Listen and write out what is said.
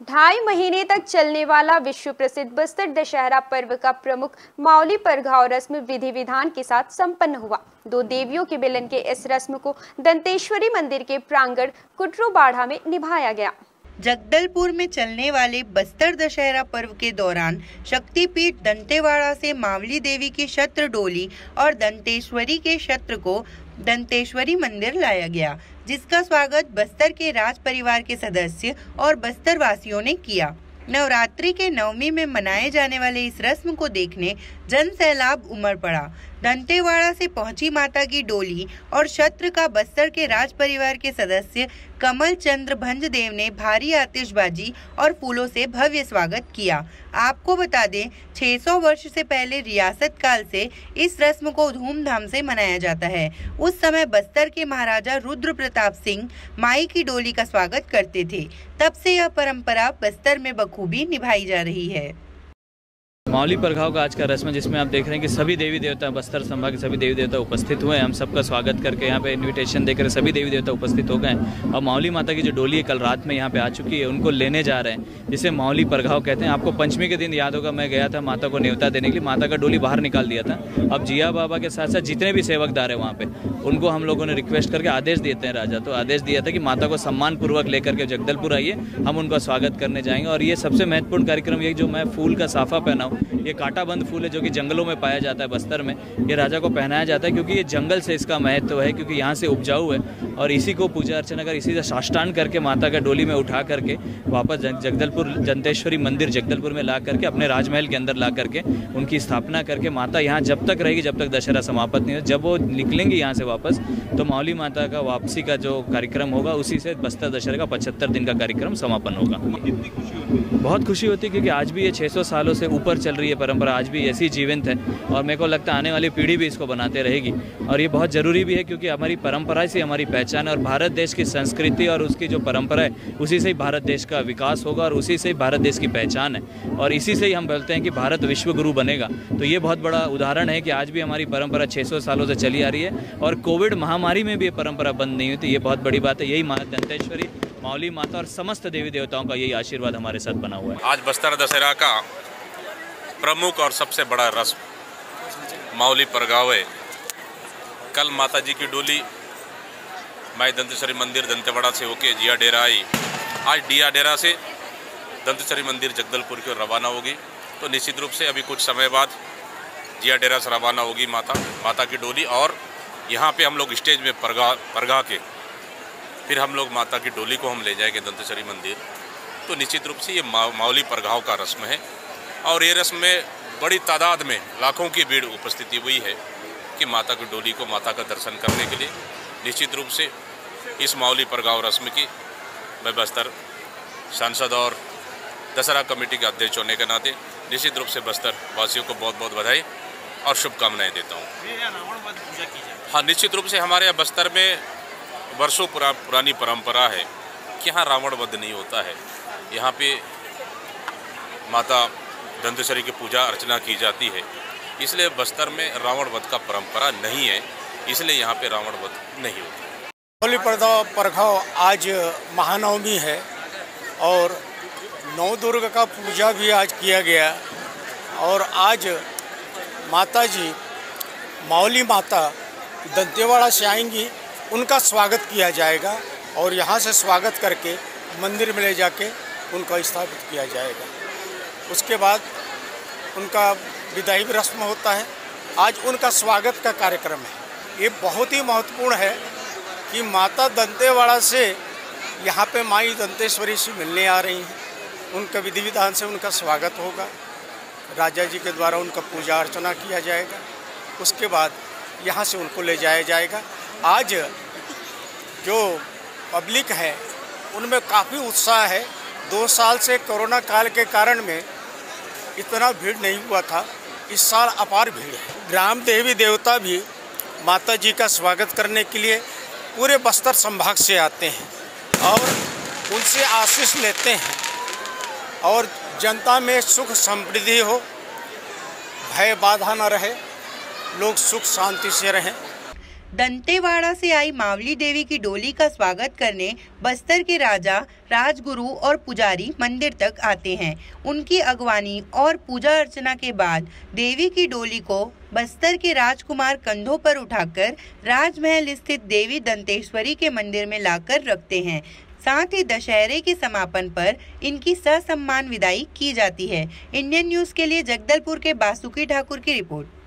2.5 महीने तक चलने वाला विश्व प्रसिद्ध बस्तर दशहरा पर्व का प्रमुख मावली परघाव रस्म विधि विधान के साथ संपन्न हुआ। 2 देवियों के मिलन के इस रस्म को दंतेश्वरी मंदिर के प्रांगण कुटरू बाढ़ा में निभाया गया। जगदलपुर में चलने वाले बस्तर दशहरा पर्व के दौरान शक्तिपीठ दंतेवाड़ा से मावली देवी की छत्र डोली और दंतेश्वरी के छत्र को दंतेश्वरी मंदिर लाया गया, जिसका स्वागत बस्तर के राज परिवार के सदस्य और बस्तर वासियों ने किया। नवरात्रि के नवमी में मनाए जाने वाले इस रस्म को देखने जन सैलाब उमड़ पड़ा। दंतेवाड़ा से पहुंची माता की डोली और छत्र का बस्तर के राज परिवार के सदस्य कमल चंद्र भंजदेव ने भारी आतिशबाजी और फूलों से भव्य स्वागत किया। आपको बता दें, 600 वर्ष से पहले रियासत काल से इस रस्म को धूमधाम से मनाया जाता है। उस समय बस्तर के महाराजा रुद्र प्रताप सिंह माई की डोली का स्वागत करते थे। तब से यह परंपरा बस्तर में बखूबी निभाई जा रही है। मावली परघाव का आज का रस्म, जिसमें आप देख रहे हैं कि सभी देवी देवता, बस्तर संभाग के सभी देवी देवता उपस्थित हुए हैं। हम सबका स्वागत करके यहाँ पे इनविटेशन देकर सभी देवी देवता उपस्थित हो गए हैं और मावली माता की जो डोली है कल रात में यहाँ पे आ चुकी है, उनको लेने जा रहे हैं, जिसे मावली परघाव कहते हैं। आपको पंचमी के दिन याद होगा, मैं गया था माता को न्योता देने के लिए, माता का डोली बाहर निकाल दिया था। अब जिया बाबा के साथ साथ जितने भी सेवकदार है वहाँ पे, उनको हम लोगों ने रिक्वेस्ट करके आदेश देते हैं, राजा तो आदेश दिया था कि माता को सम्मान पूर्वक लेकर के जगदलपुर आइए, हम उनका स्वागत करने जाएंगे। और ये सबसे महत्वपूर्ण कार्यक्रम ये जो मैं फूल का साफा पहना हूँ, ये कांटा बंद फूल है जो कि जंगलों में पाया जाता है बस्तर में। ये राजा को पहनाया जाता है क्योंकि ये जंगल से इसका महत्व है, क्योंकि यहाँ से उपजाऊ है और इसी को पूजा अर्चना कर, इसी से साष्टांग करके माता का डोली में उठा करके वापस जगदलपुर दंतेश्वरी मंदिर जगदलपुर में ला करके अपने राजमहल के अंदर ला करके उनकी स्थापना करके माता यहाँ जब तक रहेगी, जब तक दशहरा समाप्त नहीं हो। जब वो निकलेंगी यहाँ से वापस, तो मावली माता का वापसी का जो कार्यक्रम होगा, उसी से बस्तर दशहरे का 75 दिन का कार्यक्रम समापन होगा। बहुत खुशी होती है क्योंकि आज भी ये 600 सालों से ऊपर चल रही है परंपरा, आज भी ऐसी जीवंत है और मेरे को लगता है आने वाली पीढ़ी भी इसको बनाते रहेगी। और ये बहुत ज़रूरी भी है क्योंकि हमारी परंपरा से हमारी पहचान है और भारत देश की संस्कृति और उसकी जो परंपरा है, उसी से ही भारत देश का विकास होगा और उसी से ही भारत देश की पहचान है और इसी से ही हम बोलते हैं कि भारत विश्व गुरु बनेगा। तो ये बहुत बड़ा उदाहरण है कि आज भी हमारी परंपरा 600 सालों से चली आ रही है और कोविड महामारी में भी ये परंपरा बंद नहीं हुई थी। ये बहुत बड़ी बात है। यही माँ दंतेश्वरी, मावली माता और समस्त देवी देवताओं का यही आशीर्वाद हमारे साथ बना हुआ है। आज बस्तर दशहरा का प्रमुख और सबसे बड़ा रस्म मावली परघाव है। कल माता जी की डोली माई दंतेश्वरी मंदिर दंतेवाड़ा से होके जिया डेरा आई। आज जिया डेरा से दंतेश्वरी मंदिर जगदलपुर की ओर रवाना होगी। तो निश्चित रूप से अभी कुछ समय बाद जिया डेरा से रवाना होगी माता की डोली और यहाँ पे हम लोग स्टेज में परघा के फिर हम लोग माता की डोली को हम ले जाएंगे दंतेश्वरी मंदिर। तो निश्चित रूप से ये मावली परघाव का रस्म है और ये रस्म में बड़ी तादाद में लाखों की भीड़ उपस्थिति हुई है कि माता की डोली को, माता का दर्शन करने के लिए। निश्चित रूप से इस मावली परघाव रस्म की मैं बस्तर सांसद और दशहरा कमेटी के अध्यक्ष होने के नाते निश्चित रूप से बस्तर वासियों को बहुत बहुत बधाई और शुभकामनाएं देता हूँ। हाँ, निश्चित रूप से हमारे यहाँ बस्तर में वर्षों पुरानी परंपरा है कि यहाँ रावण वध नहीं होता है। यहाँ पे माता दंतेश्वरी की पूजा अर्चना की जाती है, इसलिए बस्तर में रावण वध का परंपरा नहीं है, इसलिए यहाँ पे रावण वध नहीं होता। मावली परघाव आज महानवमी है और नौ दुर्गा का पूजा भी आज किया गया और आज माता जी मावली माता दंतेवाड़ा से आएंगी, उनका स्वागत किया जाएगा और यहाँ से स्वागत करके मंदिर में ले जाके उनका स्थापित किया जाएगा। उसके बाद उनका विदाई भी रस्म होता है। आज उनका स्वागत का कार्यक्रम है। ये बहुत ही महत्वपूर्ण है कि माता दंतेवाड़ा से यहाँ पे माई दंतेश्वरी से मिलने आ रही हैं। उनका विधि विधान से उनका स्वागत होगा, राजा जी के द्वारा उनका पूजा अर्चना किया जाएगा। उसके बाद यहाँ से उनको ले जाया जाएगा। आज जो पब्लिक है उनमें काफ़ी उत्साह है। 2 साल से कोरोना काल के कारण में इतना भीड़ नहीं हुआ था, इस साल अपार भीड़ है। ग्राम देवी देवता भी माता जी का स्वागत करने के लिए पूरे बस्तर संभाग से आते हैं और उनसे आशीष लेते हैं और जनता में सुख समृद्धि हो, भय बाधा न रहे, लोग सुख शांति से रहें। दंतेवाड़ा से आई मावली देवी की डोली का स्वागत करने बस्तर के राजा, राजगुरु और पुजारी मंदिर तक आते हैं। उनकी अगवानी और पूजा अर्चना के बाद देवी की डोली को बस्तर के राजकुमार कंधों पर उठाकर राजमहल स्थित देवी दंतेश्वरी के मंदिर में लाकर रखते हैं। साथ ही दशहरे के समापन पर इनकी ससम्मान विदाई की जाती है। इंडियन न्यूज के लिए जगदलपुर के बासुकी ठाकुर की रिपोर्ट।